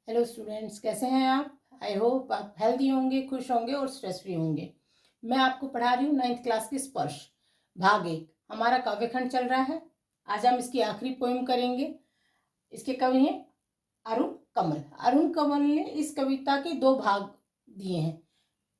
Hello students, कैसे हैं आप? आई होप आप हेल्दी होंगे, खुश होंगे और स्ट्रेस फ्री होंगे। मैं आपको पढ़ा रही हूँ 9th क्लास की स्पर्श भाग 1। हमारा काव्यखंड चल रहा है। आज हम इसकी आखिरी पोएम करेंगे। इसके कवि हैं अरुण कमल। अरुण कमल ने इस कविता के 2 भाग दिए हैं।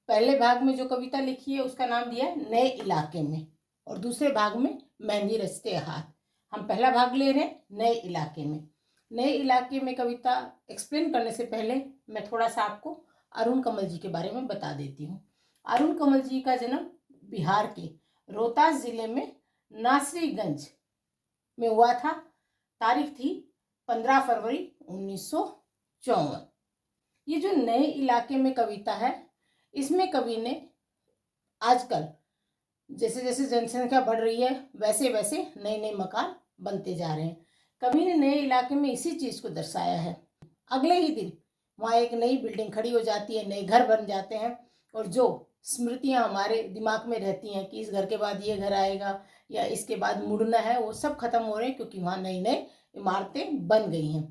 पहले भाग में जो कविता लिखी है उसका नाम दिया है नए इलाके में, और दूसरे भाग में मेहंदी रचते हाथ। हम पहला भाग ले रहे हैं नए इलाके में। नए इलाके में कविता एक्सप्लेन करने से पहले मैं थोड़ा सा आपको अरुण कमल जी के बारे में बता देती हूँ। अरुण कमल जी का जन्म बिहार के रोहतास जिले में नासरीगंज में हुआ था। तारीख थी 15 फरवरी 1954। ये जो नए इलाके में कविता है, इसमें कवि ने आजकल जैसे जैसे जनसंख्या बढ़ रही है वैसे वैसे नए नए मकान बनते जा रहे हैं। कवि ने नए इलाके में इसी चीज़ को दर्शाया है। अगले ही दिन वहाँ एक नई बिल्डिंग खड़ी हो जाती है, नए घर बन जाते हैं, और जो स्मृतियाँ हमारे दिमाग में रहती हैं कि इस घर के बाद ये घर आएगा या इसके बाद मुड़ना है, वो सब खत्म हो रहे हैं क्योंकि वहाँ नई नई इमारतें बन गई हैं।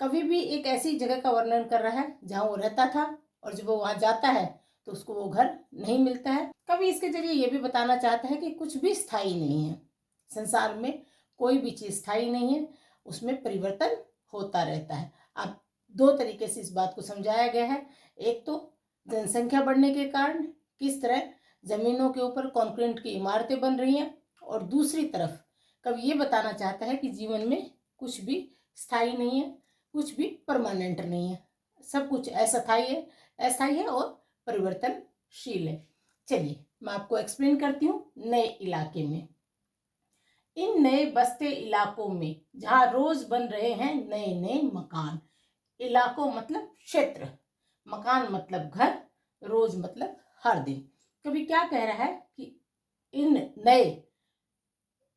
कवि भी एक ऐसी जगह का वर्णन कर रहा है जहाँ वो रहता था, और जब वो वहाँ जाता है तो उसको वो घर नहीं मिलता है। कवि इसके जरिए ये भी बताना चाहता है कि कुछ भी स्थायी नहीं है। संसार में कोई भी चीज़ स्थायी नहीं है, उसमें परिवर्तन होता रहता है। अब 2 तरीके से इस बात को समझाया गया है। एक तो जनसंख्या बढ़ने के कारण किस तरह जमीनों के ऊपर कंक्रीट की इमारतें बन रही हैं, और दूसरी तरफ कवि ये बताना चाहता है कि जीवन में कुछ भी स्थायी नहीं है, कुछ भी परमानेंट नहीं है। सब कुछ अस्थायी है और परिवर्तनशील है। चलिए मैं आपको एक्सप्लेन करती हूँ नए इलाके में। इन नए बसते इलाकों में जहाँ रोज बन रहे हैं नए नए मकान। इलाकों मतलब क्षेत्र, मकान मतलब घर, रोज मतलब हर दिन। कभी क्या कह रहा है कि इन नए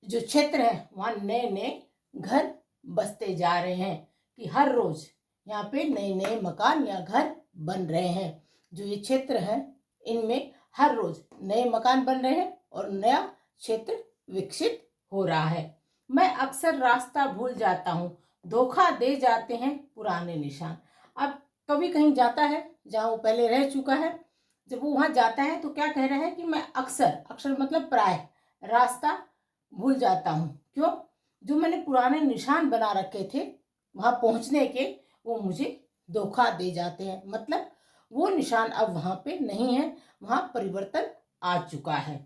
जो क्षेत्र है वहाँ नए नए घर बसते जा रहे हैं, कि हर रोज यहाँ पे नए नए मकान या घर बन रहे हैं। जो ये क्षेत्र है इनमें हर रोज नए मकान बन रहे हैं और नया क्षेत्र विकसित हो रहा है। मैं अक्सर रास्ता भूल जाता हूँ, धोखा दे जाते हैं पुराने निशान। अब कभी कहीं जाता है जहाँ वो पहले रह चुका है। जब वो वहाँ जाता है तो क्या कह रहा है कि मैं अक्सर, अक्सर मतलब प्राय, रास्ता भूल जाता हूँ। क्यों? जो मैंने पुराने निशान बना रखे थे वहाँ पहुँचने के, वो मुझे धोखा दे जाते हैं। मतलब वो निशान अब वहाँ पे नहीं है, वहाँ परिवर्तन आ चुका है।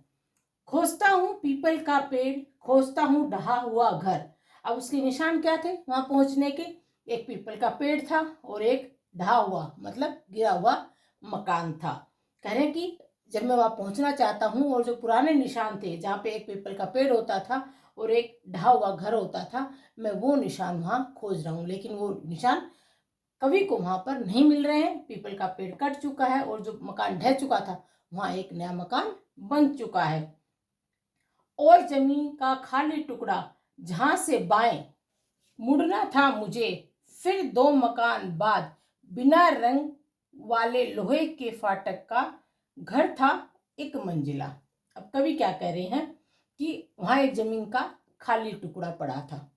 खोजता हूँ पीपल का पेड़, खोजता हूँ ढहा हुआ घर। अब उसके निशान क्या थे वहाँ पहुँचने के? एक पीपल का पेड़ था और एक ढहा हुआ मतलब गिरा हुआ मकान था। कह रहे कि जब मैं वहाँ पहुँचना चाहता हूँ और जो पुराने निशान थे जहाँ पे एक पीपल का पेड़ होता था और एक ढहा हुआ घर होता था, मैं वो निशान वहाँ खोज रहा हूँ, लेकिन वो निशान कवि को वहाँ पर नहीं मिल रहे हैं। पीपल का पेड़ कट चुका है और जो मकान ढह चुका था वहाँ एक नया मकान बन चुका है। और जमीन का खाली टुकड़ा जहाँ से बाएं मुड़ना था मुझे, फिर 2 मकान बाद बिना रंग वाले लोहे के फाटक का घर था 1 मंजिला। अब कवि क्या कह रहे हैं कि वहाँ एक जमीन का खाली टुकड़ा पड़ा था।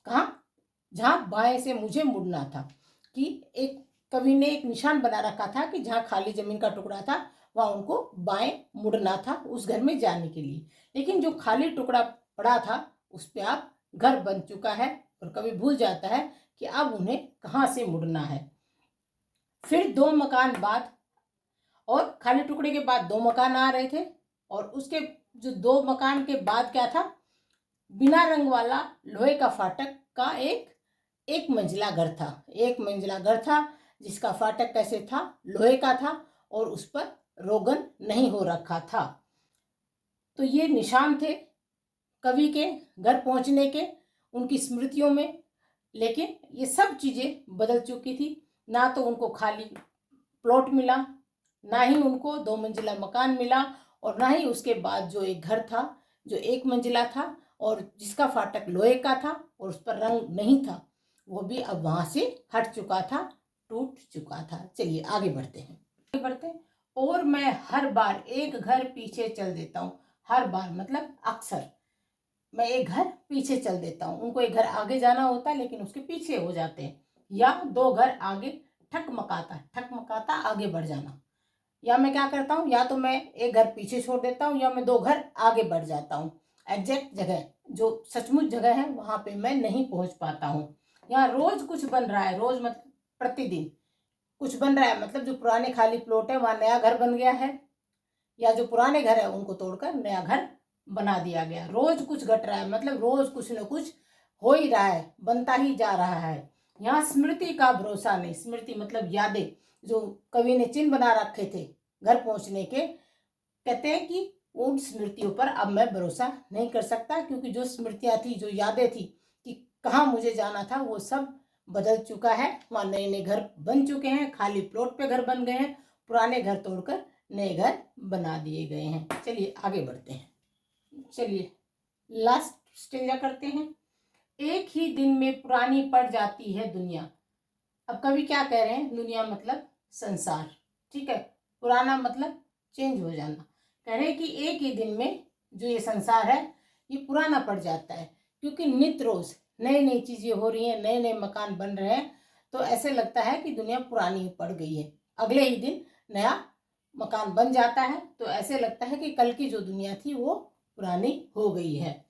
कहाँ? जहाँ बाएं से मुझे मुड़ना था। कि एक कवि ने एक निशान बना रखा था कि जहाँ खाली जमीन का टुकड़ा था वहाँ उनको बाएं मुड़ना था उस घर में जाने के लिए। लेकिन जो खाली टुकड़ा पड़ा था उस पर अब घर बन चुका है, और कभी भूल जाता है कि अब उन्हें कहाँ से मुड़ना है। फिर 2 मकान बाद, और खाली टुकड़े के बाद 2 मकान आ रहे थे, और उसके जो 2 मकान के बाद क्या था? बिना रंग वाला लोहे का फाटक का एक मंजिला घर था। 1 मंजिला घर था जिसका फाटक कैसे था? लोहे का था और उस पर रोगन नहीं हो रखा था। तो ये निशान थे कवि के घर पहुंचने के, उनकी स्मृतियों में। लेकिन ये सब चीज़ें बदल चुकी थी। ना तो उनको खाली प्लॉट मिला, ना ही उनको 2 मंजिला मकान मिला, और ना ही उसके बाद जो एक घर था जो 1 मंजिला था और जिसका फाटक लोहे का था और उस पर रंग नहीं था, वो भी अब वहाँ से हट चुका था, टूट चुका था। चलिए आगे बढ़ते हैं। और मैं हर बार एक घर पीछे चल देता हूँ। हर बार मतलब अक्सर मैं एक घर पीछे चल देता हूँ। उनको एक घर आगे जाना होता है लेकिन उसके पीछे हो जाते हैं, या 2 घर आगे ठकमकाता आगे बढ़ जाना। या मैं क्या करता हूँ, या तो मैं एक घर पीछे छोड़ देता हूँ या मैं 2 घर आगे बढ़ जाता हूँ। एग्जैक्ट जगह जो सचमुच जगह है वहाँ पे मैं नहीं पहुँच पाता हूँ। यहाँ रोज कुछ बन रहा है, रोज मतलब प्रतिदिन कुछ बन रहा है, मतलब जो पुराने खाली प्लॉट है वहाँ नया घर बन गया है, या जो पुराने घर है उनको तोड़कर नया घर बना दिया गया। रोज कुछ घट रहा है, मतलब रोज कुछ न कुछ हो ही रहा है, बनता ही जा रहा है। यहाँ स्मृति का भरोसा नहीं। स्मृति मतलब यादें, जो कवि ने चिन्ह बना रखे थे घर पहुंचने के, कहते हैं कि उन स्मृतियों पर अब मैं भरोसा नहीं कर सकता, क्योंकि जो स्मृतियां थी, जो यादें थी कि कहाँ मुझे जाना था, वो सब बदल चुका है। वहाँ नए नए घर बन चुके हैं, खाली प्लॉट पे घर बन गए हैं, पुराने घर तोड़कर नए घर बना दिए गए हैं। चलिए आगे बढ़ते हैं। चलिए लास्ट स्टेजा करते हैं। एक ही दिन में पुरानी पड़ जाती है दुनिया। अब कवि क्या कह रहे हैं, दुनिया मतलब संसार, ठीक है, पुराना मतलब चेंज हो जाना। कह रहे हैं कि एक ही दिन में जो ये संसार है ये पुराना पड़ जाता है, क्योंकि नित्य रोज नई नई चीजें हो रही हैं, नए नए मकान बन रहे हैं, तो ऐसे लगता है कि दुनिया पुरानी पड़ गई है। अगले ही दिन नया मकान बन जाता है, तो ऐसे लगता है कि कल की जो दुनिया थी वो पुरानी हो गई है।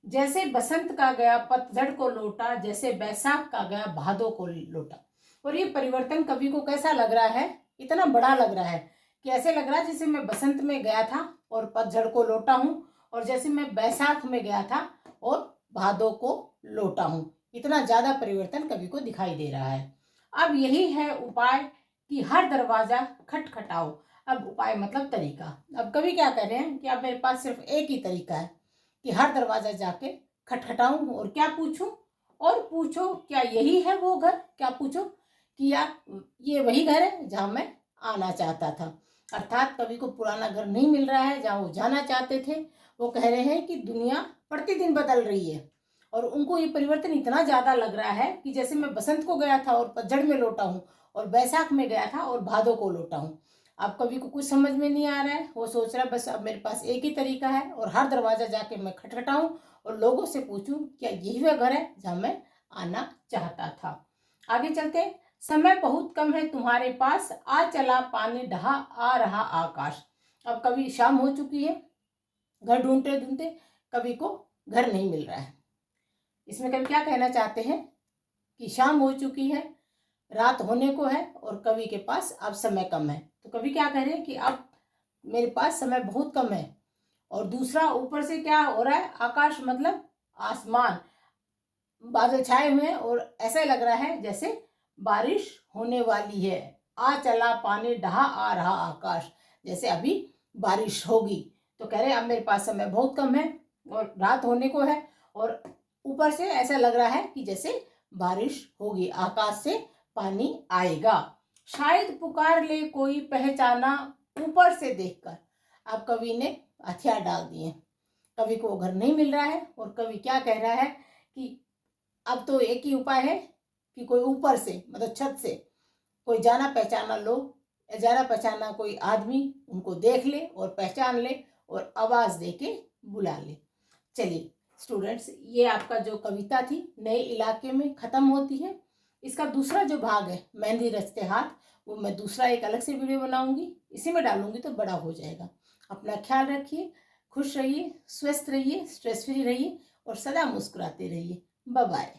जैसे बसंत का गया पतझड़ को लौटा, जैसे बैसाख का गया भादों को लौटा। और ये परिवर्तन कवि को कैसा लग रहा है, इतना बड़ा लग रहा है कि ऐसे लग रहा है जैसे मैं बसंत में गया था और पतझड़ को लौटा हूँ, और जैसे मैं बैसाख में गया था और भादों को लौटा हूँ। इतना ज्यादा परिवर्तन कवि को दिखाई दे रहा है। अब यही है उपाय कि हर दरवाजा खटखटाओ। अब उपाय मतलब तरीका। अब कवि क्या कह रहे हैं कि अब मेरे पास सिर्फ एक ही तरीका है कि हर दरवाजा जाके खटखटाऊं और क्या पूछूं, और पूछो क्या यही है वो घर, क्या पूछो कि या ये वही घर है जहां मैं आना चाहता था। अर्थात कवि को पुराना घर नहीं मिल रहा है जहां वो जाना चाहते थे। वो कह रहे हैं कि दुनिया प्रतिदिन बदल रही है, और उनको ये परिवर्तन इतना ज्यादा लग रहा है कि जैसे मैं बसंत को गया था और पतझड़ में लौटा हूँ, और बैसाख में गया था और भादों को लौटा हूँ। अब कवि को कुछ समझ में नहीं आ रहा है। वो सोच रहा है बस अब मेरे पास एक ही तरीका है, और हर दरवाजा जाके मैं खटखटाऊं और लोगों से पूछूं क्या यही वह घर है जहां मैं आना चाहता था। आगे चलते हैं। समय बहुत कम है तुम्हारे पास, आ चला पानी ढहा आ रहा आकाश। अब कवि शाम हो चुकी है, घर ढूंढते ढूंढते कवि को घर नहीं मिल रहा है। इसमें कवि क्या कहना चाहते हैं कि शाम हो चुकी है, रात होने को है, और कवि के पास अब समय कम है। तो कवि क्या कह रहे हैं कि अब मेरे पास समय बहुत कम है, और दूसरा ऊपर से क्या हो रहा है, आकाश मतलब आसमान, बादल छाए हुए हैं और ऐसा लग रहा है जैसे बारिश होने वाली है। आ चला पानी ढहा आ रहा आकाश, जैसे अभी बारिश होगी। तो कह रहे अब मेरे पास समय बहुत कम है और रात होने को है, और ऊपर से ऐसा लग रहा है कि जैसे बारिश होगी, आकाश से पानी आएगा। शायद पुकार ले कोई पहचाना ऊपर से देखकर। अब कवि ने हथियार डाल दिए। कवि को घर नहीं मिल रहा है, और कवि क्या कह रहा है कि अब तो एक ही उपाय है कि कोई ऊपर से मतलब छत से कोई जाना पहचाना लोग, जाना पहचाना कोई आदमी उनको देख ले और पहचान ले और आवाज दे के बुला ले। चलिए स्टूडेंट्स, ये आपका जो कविता थी नए इलाके में खत्म होती है। इसका दूसरा जो भाग है मेहंदी रचते हाथ, वो मैं दूसरा एक अलग से वीडियो बनाऊंगी, इसी में डालूंगी तो बड़ा हो जाएगा। अपना ख्याल रखिए, खुश रहिए, स्वस्थ रहिए, स्ट्रेस फ्री रहिए और सदा मुस्कुराते रहिए। Bye bye.